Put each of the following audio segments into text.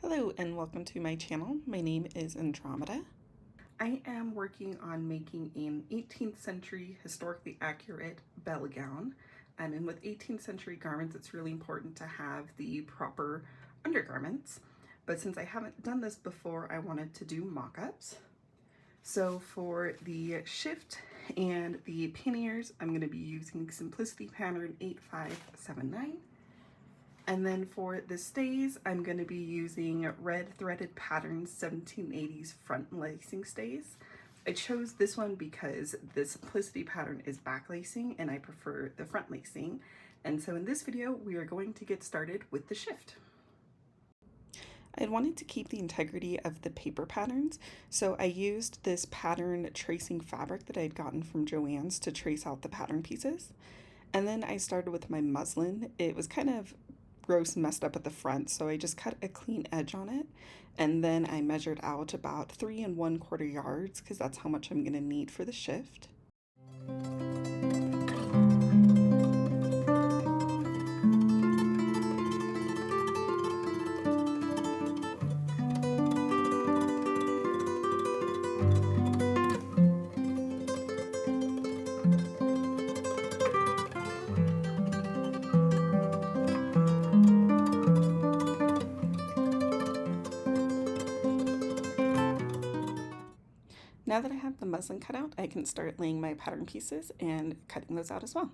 Hello and welcome to my channel. My name is Andromeda. I am working on making an 18th century historically accurate Belle gown. And with 18th century garments, it's really important to have the proper undergarments. But since I haven't done this before, I wanted to do mock-ups. So for the shift and the panniers, I'm going to be using Simplicity pattern 8579. And then for the stays, I'm going to be using red threaded pattern 1780s front lacing stays. I chose this one because the Simplicity pattern is back lacing and I prefer the front lacing. And so in this video, we are going to get started with the shift. I had wanted to keep the integrity of the paper patterns, so I used this pattern tracing fabric that I had gotten from Joann's to trace out the pattern pieces. And then I started with my muslin. It was kind of gross and messed up at the front, so I just cut a clean edge on it, and then I measured out about 3 1/4 yards because that's how much I'm going to need for the shift. Now that I have the muslin cut out, I can start laying my pattern pieces and cutting those out as well.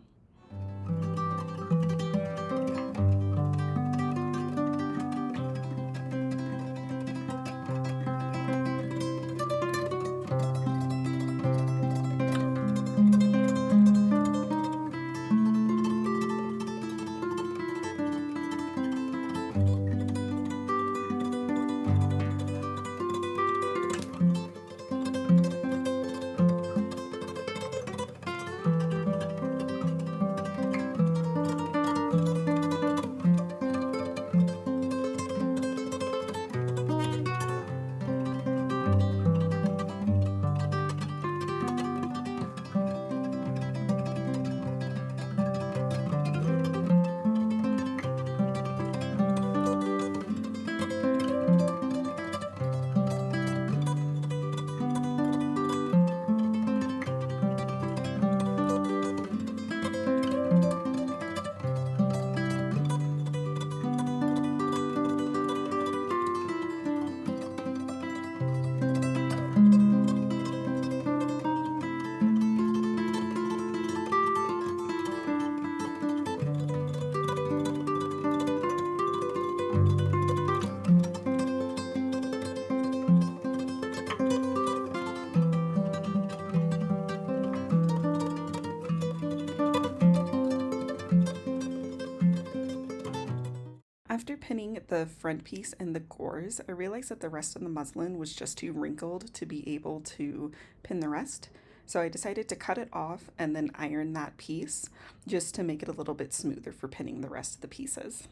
After pinning the front piece and the gores, I realized that the rest of the muslin was just too wrinkled to be able to pin the rest. So I decided to cut it off and then iron that piece just to make it a little bit smoother for pinning the rest of the pieces.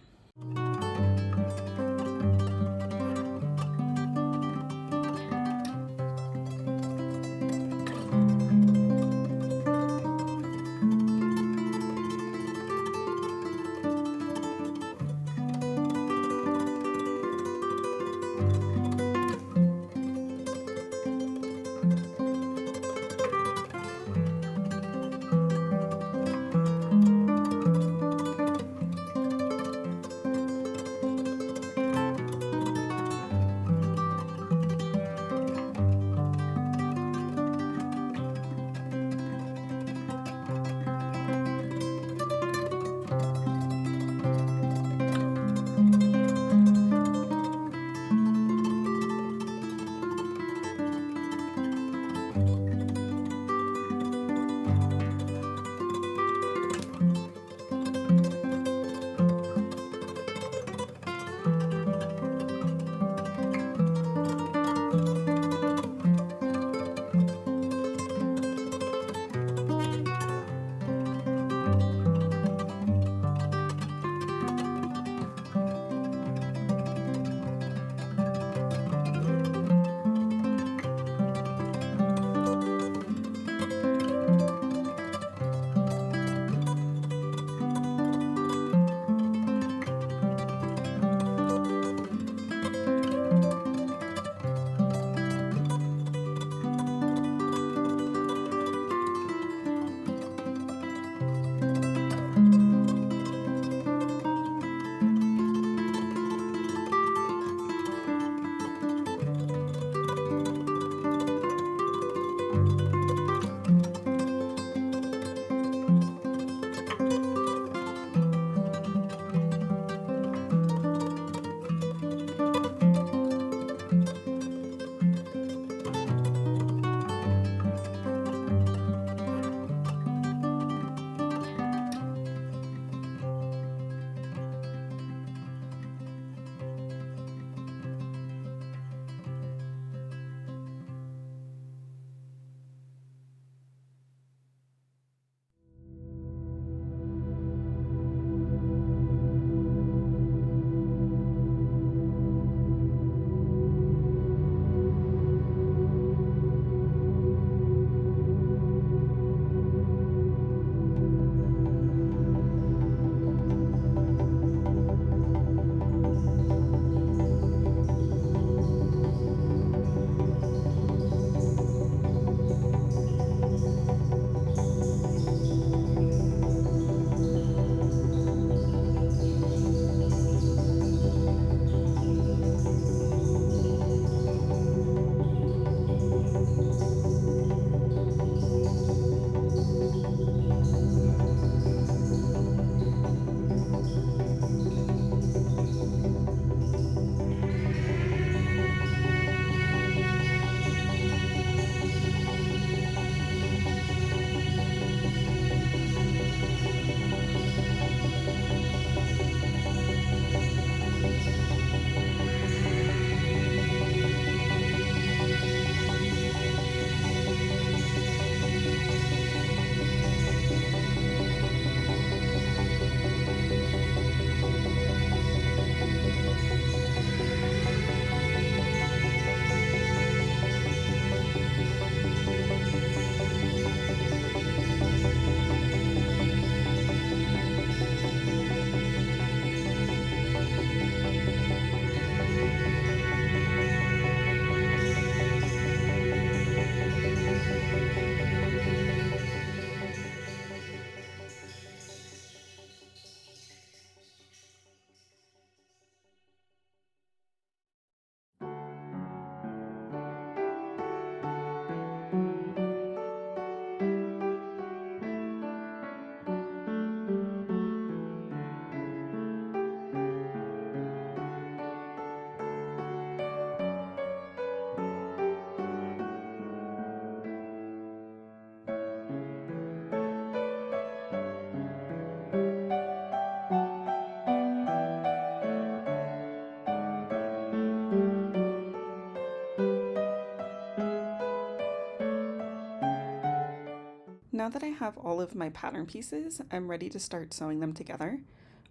now that I have all of my pattern pieces, I'm ready to start sewing them together.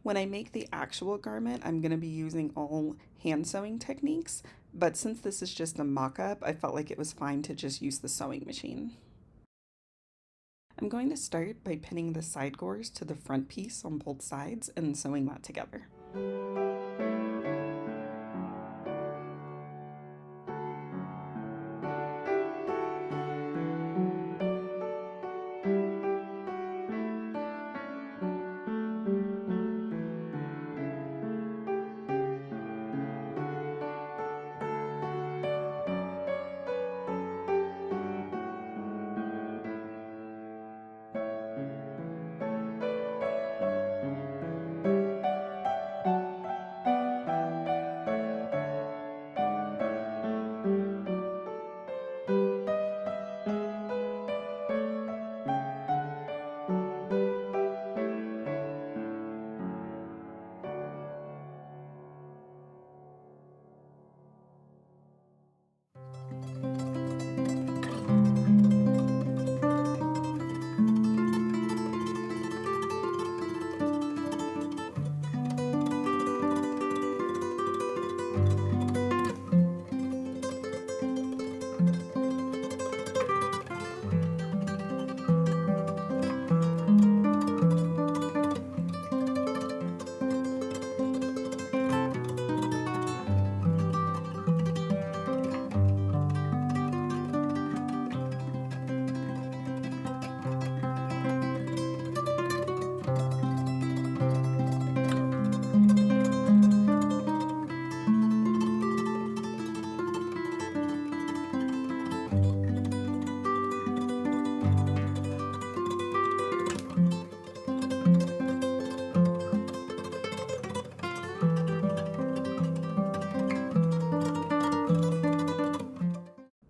When I make the actual garment, I'm going to be using all hand sewing techniques, but since this is just a mock-up, I felt like it was fine to just use the sewing machine. I'm going to start by pinning the side gores to the front piece on both sides and sewing that together.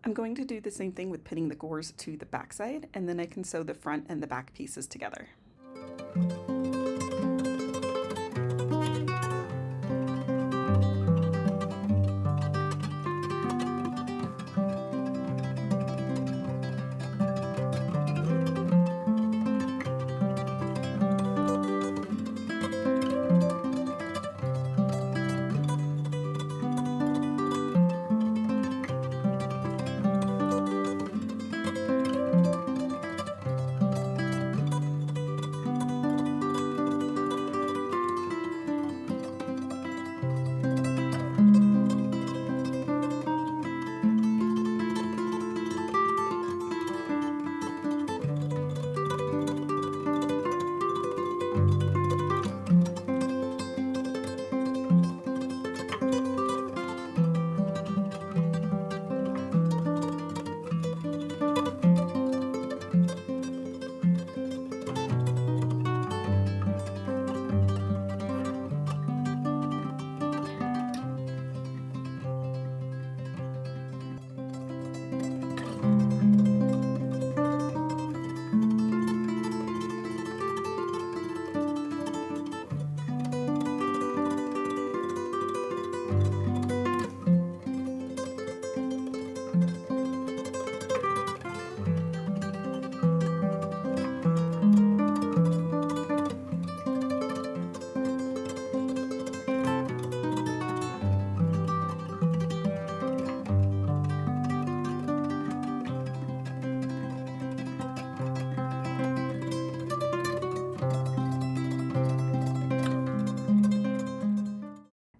I'm going to do the same thing with pinning the gores to the back side, and then I can sew the front and the back pieces together.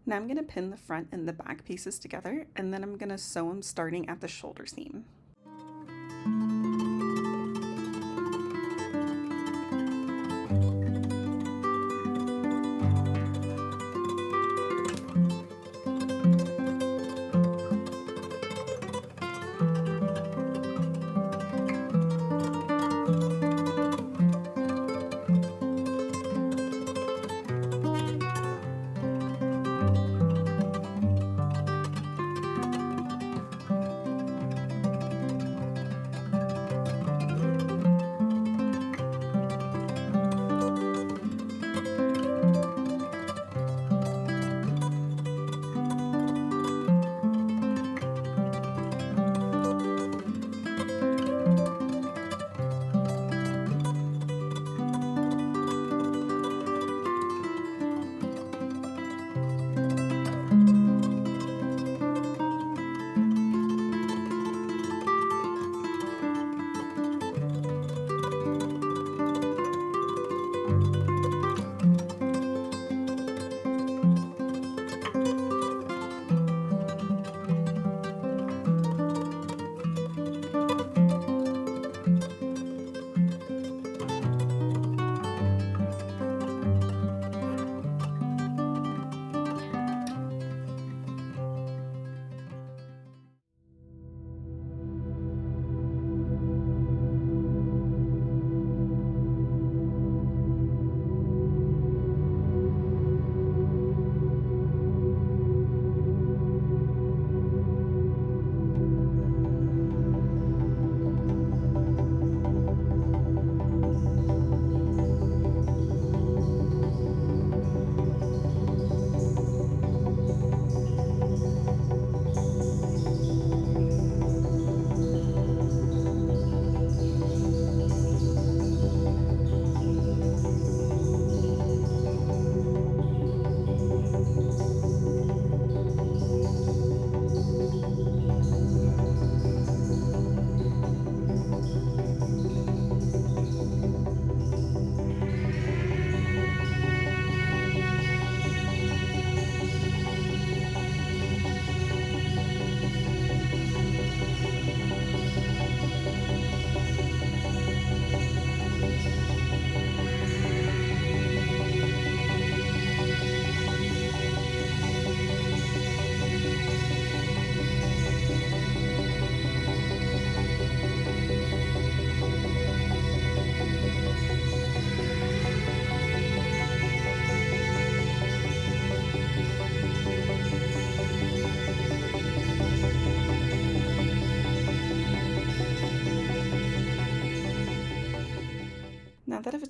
Now I'm going to pin the front and the back pieces together, and then I'm going to sew them starting at the shoulder seam.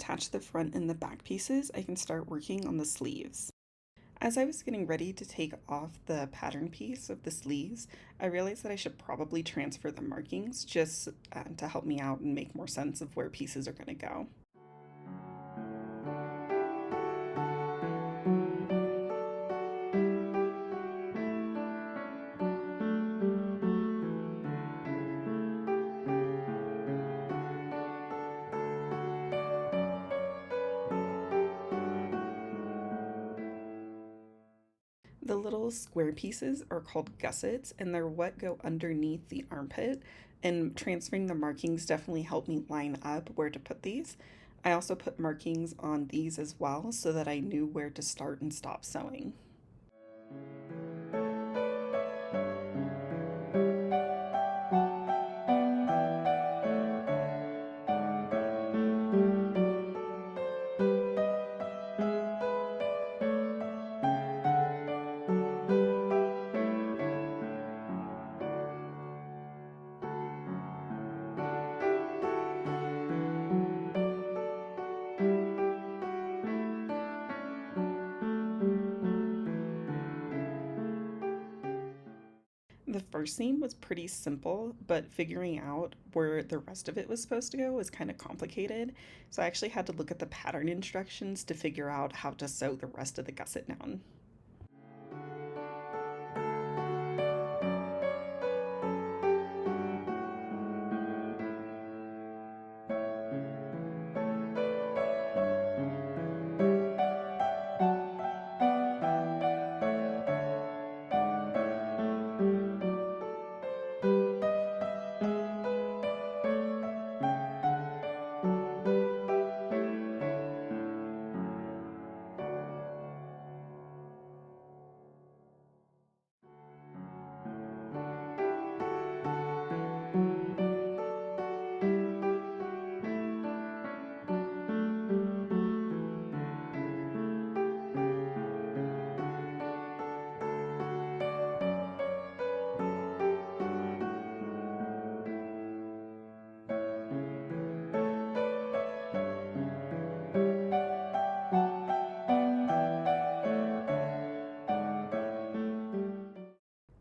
attach the front and the back pieces, I can start working on the sleeves. As I was getting ready to take off the pattern piece of the sleeves, I realized that I should probably transfer the markings just to help me out and make more sense of where pieces are going to go. The little square pieces are called gussets, and they're what go underneath the armpit. And transferring the markings definitely helped me line up where to put these. I also put markings on these as well so that I knew where to start and stop sewing. The first seam was pretty simple, but figuring out where the rest of it was supposed to go was kind of complicated. So I actually had to look at the pattern instructions to figure out how to sew the rest of the gusset down.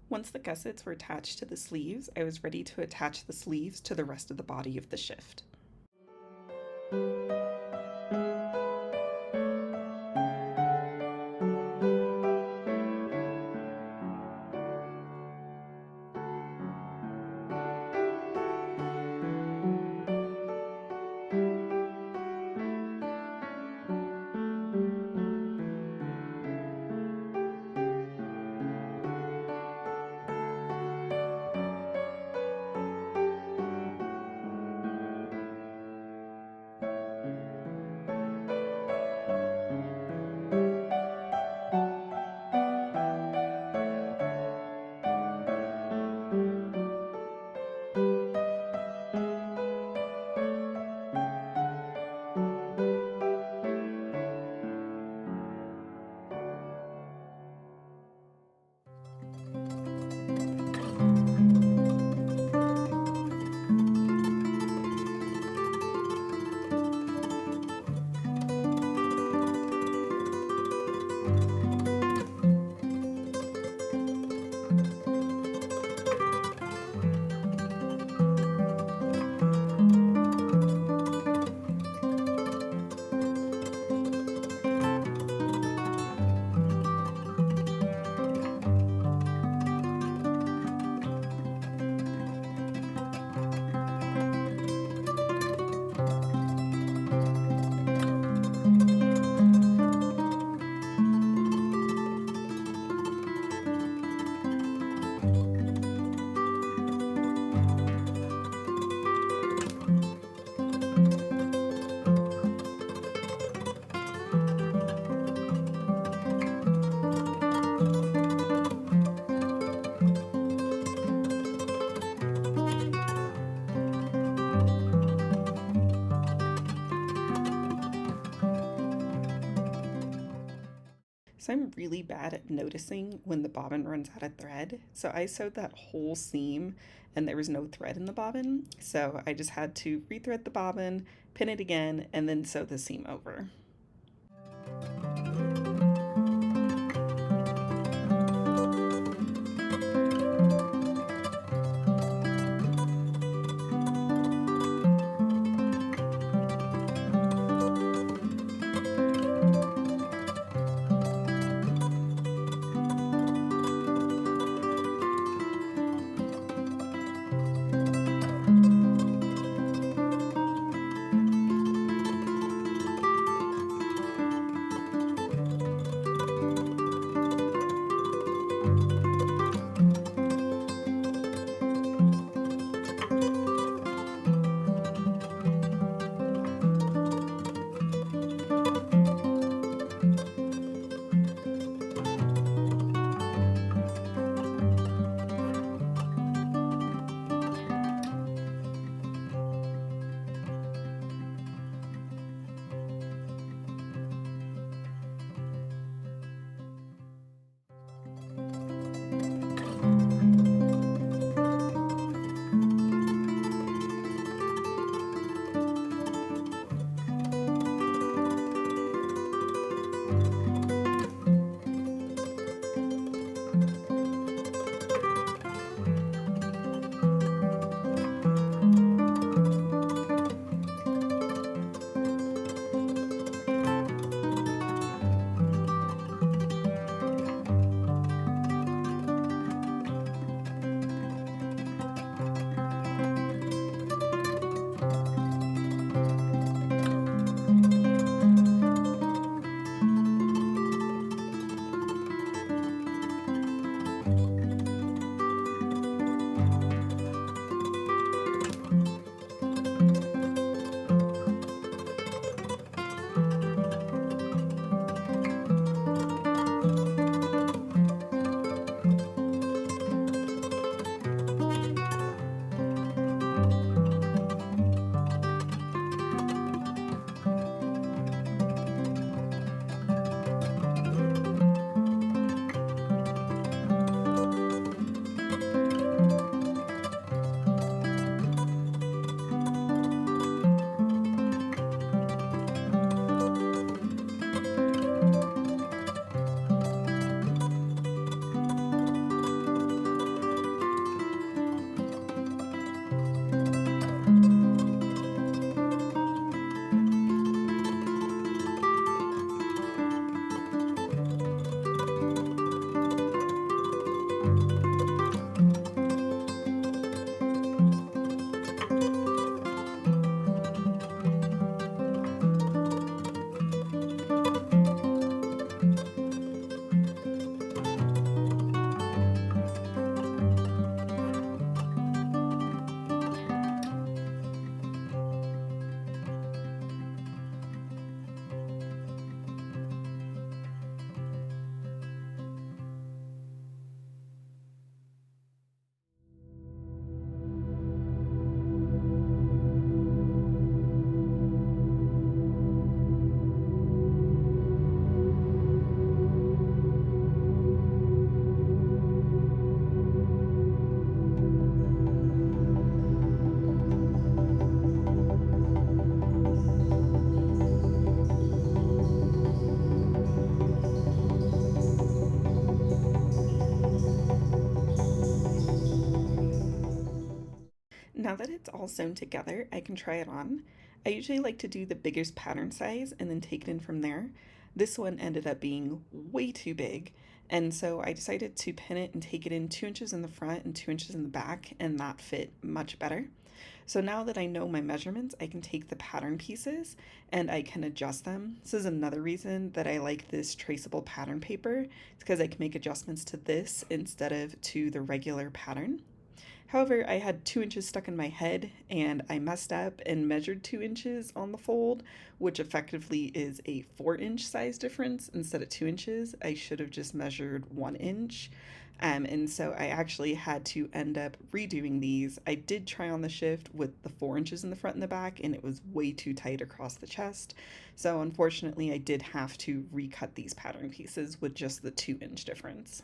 Once the gussets were attached to the sleeves, I was ready to attach the sleeves to the rest of the body of the shift. I'm really bad at noticing when the bobbin runs out of thread. So I sewed that whole seam and there was no thread in the bobbin. So I just had to rethread the bobbin, pin it again, and then sew the seam over. Now that it's all sewn together, I can try it on. I usually like to do the biggest pattern size and then take it in from there. This one ended up being way too big, and so I decided to pin it and take it in 2 inches in the front and 2 inches in the back, and that fit much better. So now that I know my measurements, I can take the pattern pieces and I can adjust them. This is another reason that I like this traceable pattern paper. It's because I can make adjustments to this instead of to the regular pattern. However, I had 2 inches stuck in my head and I messed up and measured 2 inches on the fold, which effectively is a 4-inch size difference instead of 2 inches. I should have just measured 1 inch. And so I actually had to end up redoing these. I did try on the shift with the 4 inches in the front and the back, and it was way too tight across the chest. So unfortunately, I did have to recut these pattern pieces with just the 2-inch difference.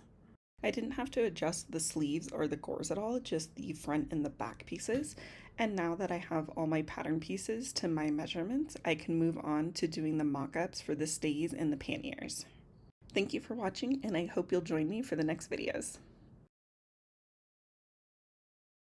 I didn't have to adjust the sleeves or the gores at all, just the front and the back pieces. And now that I have all my pattern pieces to my measurements, I can move on to doing the mock-ups for the stays and the panniers. Thank you for watching, and I hope you'll join me for the next videos.